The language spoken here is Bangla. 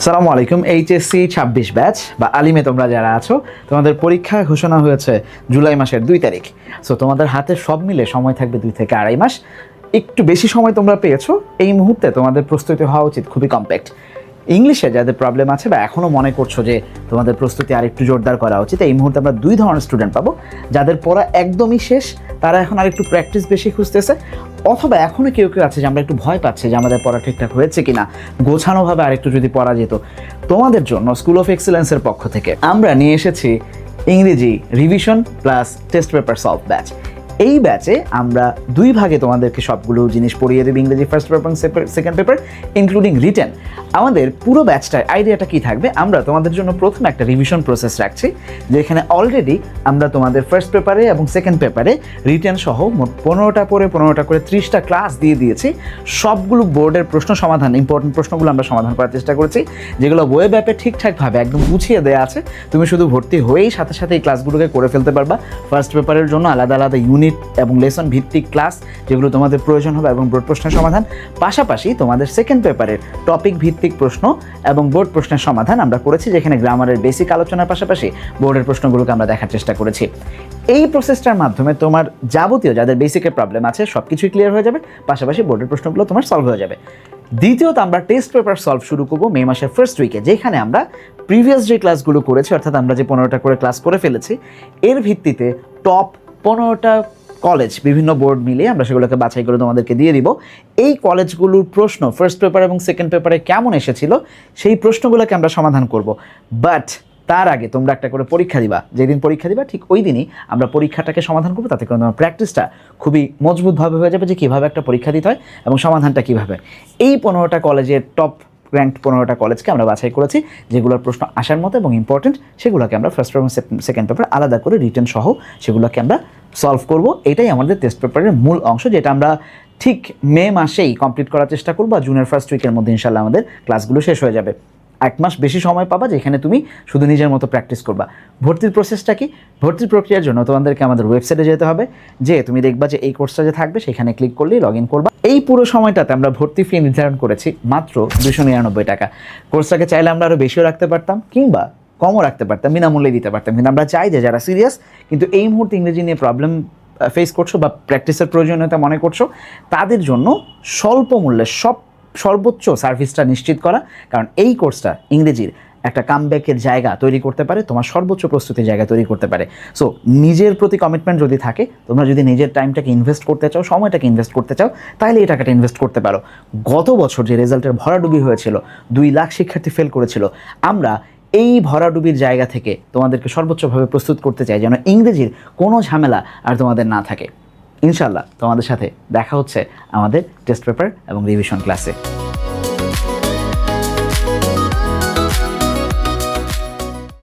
সালামু আলাইকুম। এইচএসসি 26 ব্যাচ বা আলিমে তোমরা যারা আছো, তোমাদের পরীক্ষা ঘোষণা হয়েছে জুলাই মাসের 2 তারিখ। সো তোমাদের হাতে সব মিলে সময় থাকবে 2 থেকে আড়াই মাস। একটু বেশি সময় তোমরা পেয়েছো। এই মুহূর্তে তোমাদের প্রস্তুতি হওয়া উচিত খুবই কম্প্যাক্ট। ইংলিশে যাদের প্রবলেম আছে বা এখনও মনে করছো যে তোমাদের প্রস্তুতি আরেকটু জোরদার করা উচিত, এই মুহূর্তে আমরা 2 ধরনের স্টুডেন্ট পাবো। যাদের পড়া একদমই শেষ, তারা এখন আরেকটু প্র্যাকটিস বেশি খুঁজতেছে, অথবা এখনও কেউ কেউ আছে যে আমরা একটু ভয় পাচ্ছি যে আমাদের পড়া ঠিকঠাক হয়েছে কিনা, গোছানোভাবে আরেকটু যদি পড়া যেত। তোমাদের জন্য স্কুল অফ এক্সেলেন্সের পক্ষ থেকে আমরা নিয়ে এসেছি ইংরেজি revision plus test paper solve batch. এই ব্যাচে আমরা 2 ভাগে তোমাদেরকে সবগুলো জিনিস পড়িয়ে দেব, ইংরেজি ফার্স্ট পেপার এবং সেকেন্ড পেপার ইনক্লুডিং রিটেন। আমাদের পুরো ব্যাচটার আইডিয়াটা কি থাকবে, আমরা তোমাদের জন্য প্রথমে একটা রিভিশন প্রসেস রাখছি, যেখানে অলরেডি আমরা তোমাদের ফার্স্ট পেপারে এবং সেকেন্ড পেপারে রিটেন সহ মোট 15টা করে 15টা করে 30টা ক্লাস দিয়ে দিয়েছি। সবগুলো বোর্ডের প্রশ্ন সমাধান, ইম্পর্টেন্ট প্রশ্নগুলো আমরা সমাধান করার চেষ্টা করেছি, যেগুলো ওয়েব অ্যাপে ঠিকঠাকভাবে একদম গুছিয়ে দেওয়া আছে। তুমি শুধু ভর্তি হয়েই সাথে সাথে এই ক্লাসগুলোকে করে ফেলতে পারবা। ফার্স্ট পেপারের জন্য আলাদা আলাদা ইউনিট এবং লেসন ভিত্তিক ক্লাস যেগুলো তোমাদের প্রয়োজন হবে এবং বোর্ড প্রশ্নের সমাধান, পাশাপাশি তোমাদের সেকেন্ড পেপারের টপিক ভিত্তিক প্রশ্ন এবং বোর্ড প্রশ্নের সমাধান আমরা করেছি, যেখানে গ্রামারের বেসিক আলোচনার পাশাপাশি বোর্ডের প্রশ্নগুলোকে আমরা দেখার চেষ্টা করেছি। এই প্রসেসটার মাধ্যমে তোমার যাবতীয় যাদের বেসিকের প্রবলেম আছে সব কিছুই ক্লিয়ার হয়ে যাবে, পাশাপাশি বোর্ডের প্রশ্নগুলো তোমার সলভ হয়ে যাবে। দ্বিতীয়ত আমরা টেস্ট পেপার সলভ শুরু করবো মে মাসের ফার্স্ট উইকে, যেখানে আমরা প্রিভিয়াস যে ক্লাসগুলো করেছি, অর্থাৎ আমরা যে 15টা করে ক্লাস করে ফেলেছি, এর ভিত্তিতে টপ 15টা কলেজ বিভিন্ন বোর্ড মিলিয়ে আমরা সেগুলোকে বাছাই করে তোমাদেরকে দিয়ে দিব। এই কলেজগুলোর প্রশ্ন ফার্স্ট পেপার এবং সেকেন্ড পেপারে কেমন এসেছিল সেই প্রশ্নগুলোকে আমরা সমাধান করব। বাট তার আগে তোমরা একটা করে পরীক্ষা দিবা, যেদিন পরীক্ষা দিবা ঠিক ওই দিনই আমরা পরীক্ষাটাকে সমাধান করবো, তাতে করে তোমার প্র্যাকটিসটা খুবই মজবুতভাবে হয়ে যাবে যে কীভাবে একটা পরীক্ষা দিতে হয় এবং সমাধানটা কীভাবে। এই 15টা কলেজের টপ র্যাঙ্কড 15টা কলেজকে আমরা বাছাই করেছি, যেগুলোর প্রশ্ন আসার মতো এবং ইম্পর্টেন্ট, সেগুলোকে আমরা ফার্স্ট এবং সেকেন্ড পেপার আলাদা করে রিটেন সহ সেগুলোকে আমরা সলভ করব। এটাই আমাদের টেস্ট পেপারের মূল অংশ, যেটা আমরা ঠিক মে মাসেই কমপ্লিট করার চেষ্টা করবো। আর জুনের ফার্স্ট উইকের মধ্যে ইনশাল্লাহ আমাদের ক্লাসগুলো শেষ হয়ে যাবে। 1 মাস বেশি সময় পাবা, যেখানে তুমি শুধু নিজের মতো প্র্যাকটিস করবা। ভর্তির প্রসেসটা কি? ভর্তির প্রক্রিয়ার জন্য তোমাদেরকে আমাদের ওয়েবসাইটে যেতে হবে, যে তুমি দেখবা যে এই কোর্সটা যে থাকবে সেখানে ক্লিক করলেই লগ ইন করবা। এই পুরো সময়টাতে আমরা ভর্তি ফি নির্ধারণ করেছি মাত্র 299 টাকা। কোর্সটাকে চাইলে আমরা আরও বেশিও রাখতে পারতাম কিংবা কমও রাখতে পারতাম, বিনামূল্যে দিতে পারতাম, কিন্তু আমরা চাই যে যারা সিরিয়াস কিন্তু এই মুহূর্তে ইংরেজি নিয়ে প্রবলেম ফেস করছো বা প্র্যাকটিসের প্রয়োজনীয়তা মনে করছো, তাদের জন্য স্বল্প মূল্যে সর্বোচ্চ সার্ভিসটা নিশ্চিত করা। কারণ এই কোর্সটা ইংরেজির একটা কামব্যাকের জায়গা তৈরি করতে পারে, তোমার সর্বোচ্চ প্রস্তুতির জায়গা তৈরি করতে পারে। সো নিজের প্রতি কমিটমেন্ট যদি থাকে, তোমরা যদি নিজের টাইমটাকে ইনভেস্ট করতে চাও, সময়টাকে ইনভেস্ট করতে চাও, তাহলে এই টাকাটা ইনভেস্ট করতে পারো। গত বছর যে রেজাল্টের ভরাডুবি হয়েছিল, 2 লাখ শিক্ষার্থী ফেল করেছিল, আমরা এই ভরাডুবির জায়গা থেকে তোমাদেরকে সর্বোচ্চভাবে প্রস্তুত করতে চাই, যেন ইংরেজির কোনো ঝামেলা আর তোমাদের না থাকে। ইনশাল্লাহ তোমাদের সাথে দেখা হচ্ছে আমাদের টেস্ট পেপার এবং রিভিশন ক্লাসে।